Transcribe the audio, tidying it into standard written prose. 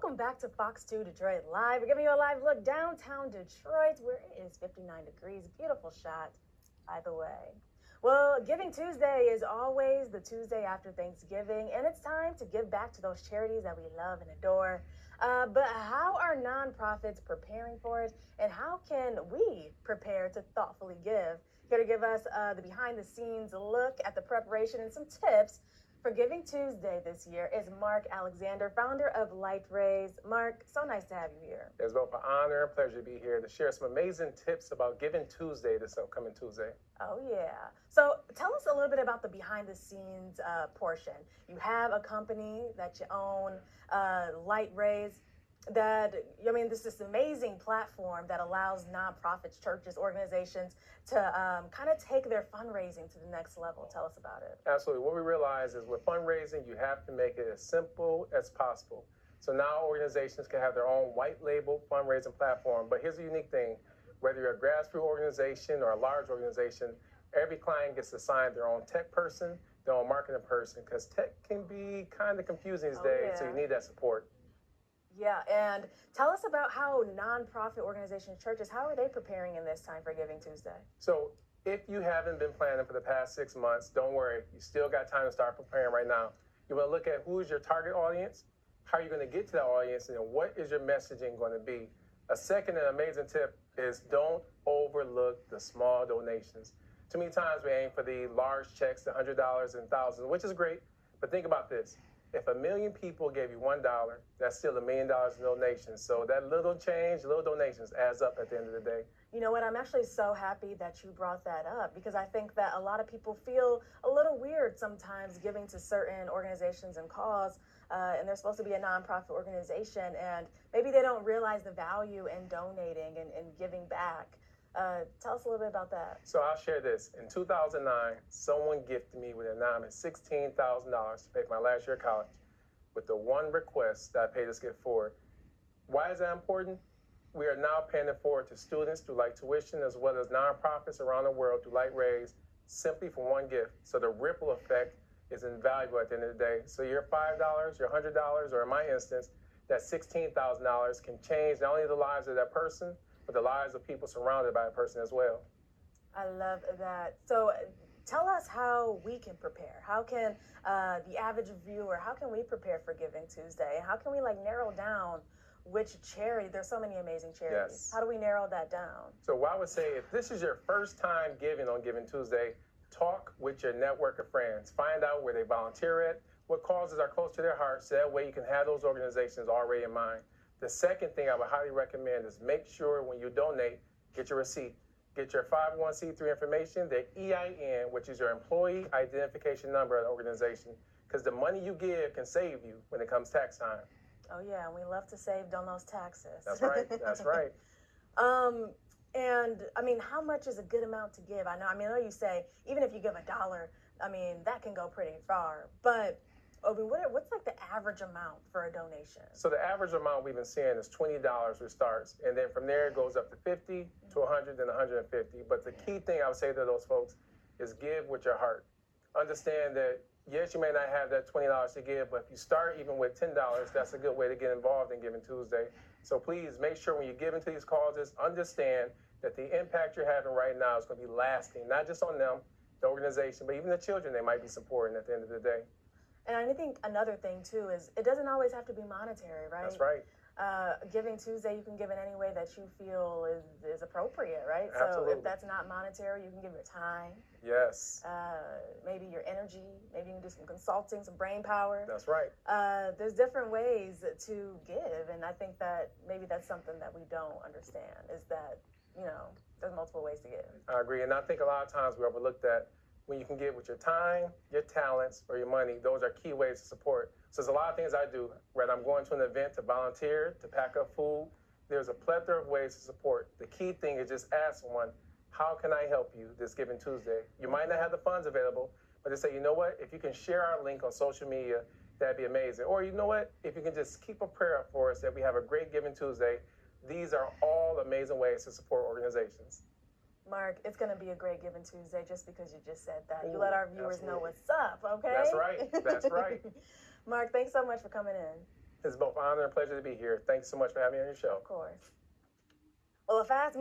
Welcome back to Fox 2 Detroit Live. We're giving you a live look downtown Detroit where it is 59 degrees. Beautiful shot, by the way. Well, Giving Tuesday is always the Tuesday after Thanksgiving, and it's time to give back to those charities that we love and adore. But how are nonprofits preparing for it, and how can we prepare to thoughtfully give? Here to give us the behind-the-scenes look at the preparation and some tips for Giving Tuesday this year is Marc Alexander, founder of Lite. Marc, so nice to have you here. It's both an honor and pleasure to be here to share some amazing tips about Giving Tuesday this upcoming Tuesday. Oh, yeah. So tell us a little bit about the behind-the-scenes portion. You have a company that you own, Lite. This is an amazing platform that allows nonprofits, churches, organizations to kind of take their fundraising to the next level. Tell us about it. Absolutely. What we realize is with fundraising, you have to make it as simple as possible. So now organizations can have their own white label fundraising platform. But here's the unique thing. Whether you're a grassroots organization or a large organization, every client gets assigned their own tech person, their own marketing person, because tech can be kind of confusing these days, so you need that support. Yeah, and tell us about how nonprofit organizations, churches, how are they preparing in this time for Giving Tuesday? So if you haven't been planning for the past 6 months, don't worry. You still got time to start preparing right now. You want to look at who is your target audience, how are you going to get to that audience, and then what is your messaging going to be? A second and amazing tip is don't overlook the small donations. Too many times we aim for the large checks, the $100 and thousands, which is great, but think about this. If 1 million people gave you $1, that's still $1 million in donations. So that little change, little donations adds up at the end of the day. You know what? I'm actually so happy that you brought that up because I think that a lot of people feel a little weird sometimes giving to certain organizations and cause, and they're supposed to be a nonprofit organization, and maybe they don't realize the value in donating and giving back. Tell us a little bit about that. So I'll share this. In 2009, someone gifted me with an anonymous $16,000 to pay for my last year of college with the one request that I paid this gift forward. Why is that important? We are now paying it forward to students through Lite tuition as well as nonprofits around the world through Lite simply for one gift. So the ripple effect is invaluable at the end of the day. So your $5, your $100, or in my instance, that $16,000 can change not only the lives of that person, but the lives of people surrounded by a person as well. I love that. So tell us how we can prepare. How can the average viewer, how can we prepare for Giving Tuesday? How can we narrow down which charity? There's so many amazing charities. Yes. How do we narrow that down? So what I would say, if this is your first time giving on Giving Tuesday, talk with your network of friends. Find out where they volunteer at, what causes are close to their hearts, so that way you can have those organizations already in mind. The second thing I would highly recommend is make sure when you donate, get your receipt. Get your 501c3 information, the EIN, which is your employee identification number of the organization, because the money you give can save you when it comes tax time. Oh yeah, and we love to save on those taxes. That's right, that's right. And how much is a good amount to give? I know you say even if you give $1, that can go pretty far, but what's the average amount for a donation? So the average amount we've been seeing is $20 which starts, and then from there it goes up to $50 to $100, then $150. But the key thing I would say to those folks is give with your heart. Understand that yes, you may not have that $20 to give, but if you start even with $10, that's a good way to get involved in Giving Tuesday. So please make sure when you give into these causes, understand that the impact you're having right now is going to be lasting, not just on them, the organization, but even the children they might be supporting at the end of the day. And I think another thing, too, is it doesn't always have to be monetary, right? That's right. Giving Tuesday, you can give in any way that you feel is appropriate, right? Absolutely. So if that's not monetary, you can give your time. Yes. Maybe your energy. Maybe you can do some consulting, some brain power. That's right. There's different ways to give, and I think that maybe that's something that we don't understand, is that, there's multiple ways to give. I agree, and I think a lot of times we overlook that. When you can give with your time, your talents, or your money, those are key ways to support. So there's a lot of things I do, whether I'm going to an event to volunteer, to pack up food. There's a plethora of ways to support. The key thing is just ask someone, how can I help you this Giving Tuesday? You might not have the funds available, but just say, you know what, if you can share our link on social media, that'd be amazing. Or you know what, if you can just keep a prayer up for us that we have a great Giving Tuesday. These are all amazing ways to support organizations. Marc, it's going to be a great Giving Tuesday just because you just said that. Ooh, you let our viewers know what's up, okay? That's right. That's right. Marc, thanks so much for coming in. It's both an honor and pleasure to be here. Thanks so much for having me on your show. Of course. Well, a fast